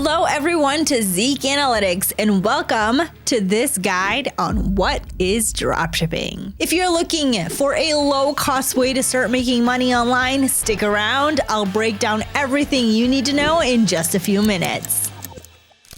Hello everyone to Zeke Analytics and welcome to this guide on what is dropshipping. If you're looking for a low-cost way to start making money online, stick around. I'll break down everything you need to know in just a few minutes.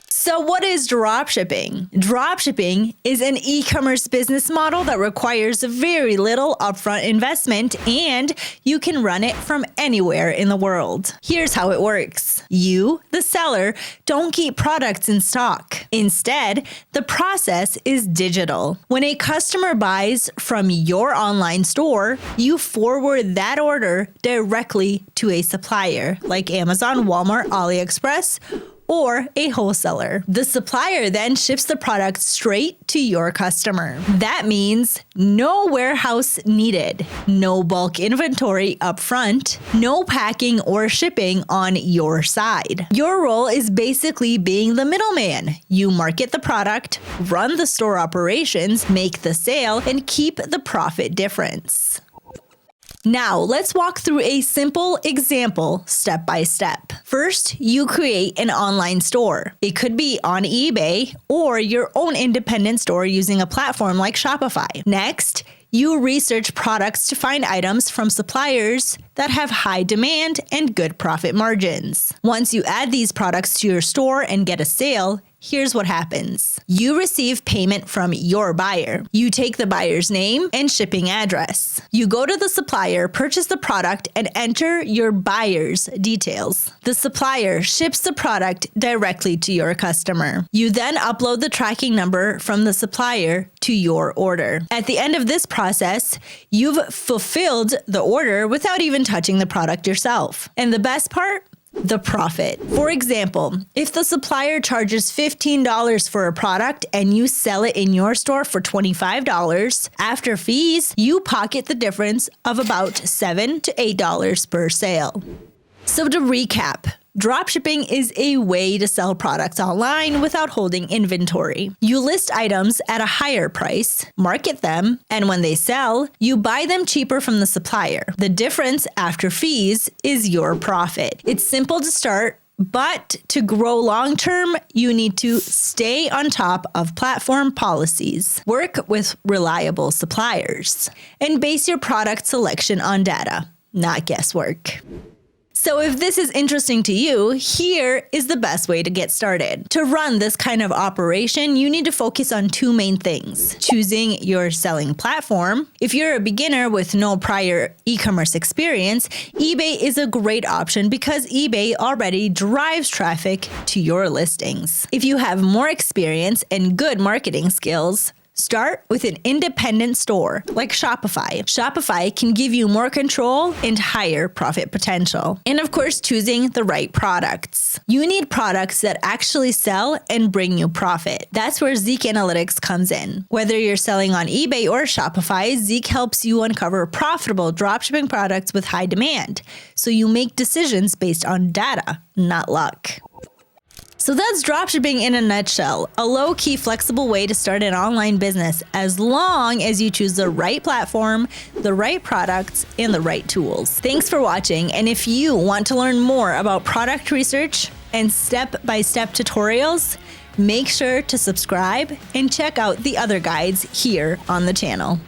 So what is dropshipping? Dropshipping is an e-commerce business model that requires very little upfront investment and you can run it from anywhere in the world. Here's how it works. You, the seller, don't keep products in stock. Instead, the process is digital. When a customer buys from your online store, you forward that order directly to a supplier like Amazon, Walmart, AliExpress, or a wholesaler. The supplier then ships the product straight to your customer. That means no warehouse needed, no bulk inventory up front, no packing or shipping on your side. Your role is basically being the middleman. You market the product, run the store operations, make the sale, and keep the profit difference. Now, let's walk through a simple example step by step. First, you create an online store. It could be on eBay or your own independent store using a platform like Shopify. Next, you research products to find items from suppliers that have high demand and good profit margins. Once you add these products to your store and get a sale, here's what happens. You receive payment from your buyer. You take the buyer's name and shipping address. You go to the supplier, purchase the product, and enter your buyer's details. The supplier ships the product directly to your customer. You then upload the tracking number from the supplier to your order. At the end of this process, you've fulfilled the order without even touching the product yourself. And the best part? The profit. For example, if the supplier charges $15 for a product and you sell it in your store for $25, after fees, you pocket the difference of about $7 to $8 per sale. So to recap, dropshipping is a way to sell products online without holding inventory. You list items at a higher price, market them, and when they sell, you buy them cheaper from the supplier. The difference after fees is your profit. It's simple to start, but to grow long-term, you need to stay on top of platform policies, work with reliable suppliers, and base your product selection on data, not guesswork. So if this is interesting to you, here is the best way to get started. To run this kind of operation, you need to focus on two main things. Choosing your selling platform. If you're a beginner with no prior e-commerce experience, eBay is a great option because eBay already drives traffic to your listings. If you have more experience and good marketing skills, start with an independent store like Shopify. Shopify can give you more control and higher profit potential. And of course, choosing the right products. You need products that actually sell and bring you profit. That's where Zeke Analytics comes in. Whether you're selling on eBay or Shopify, Zeke helps you uncover profitable dropshipping products with high demand. So you make decisions based on data, not luck. So that's dropshipping in a nutshell, a low-key, flexible way to start an online business as long as you choose the right platform, the right products, and the right tools. Thanks for watching, and if you want to learn more about product research and step-by-step tutorials, make sure to subscribe and check out the other guides here on the channel.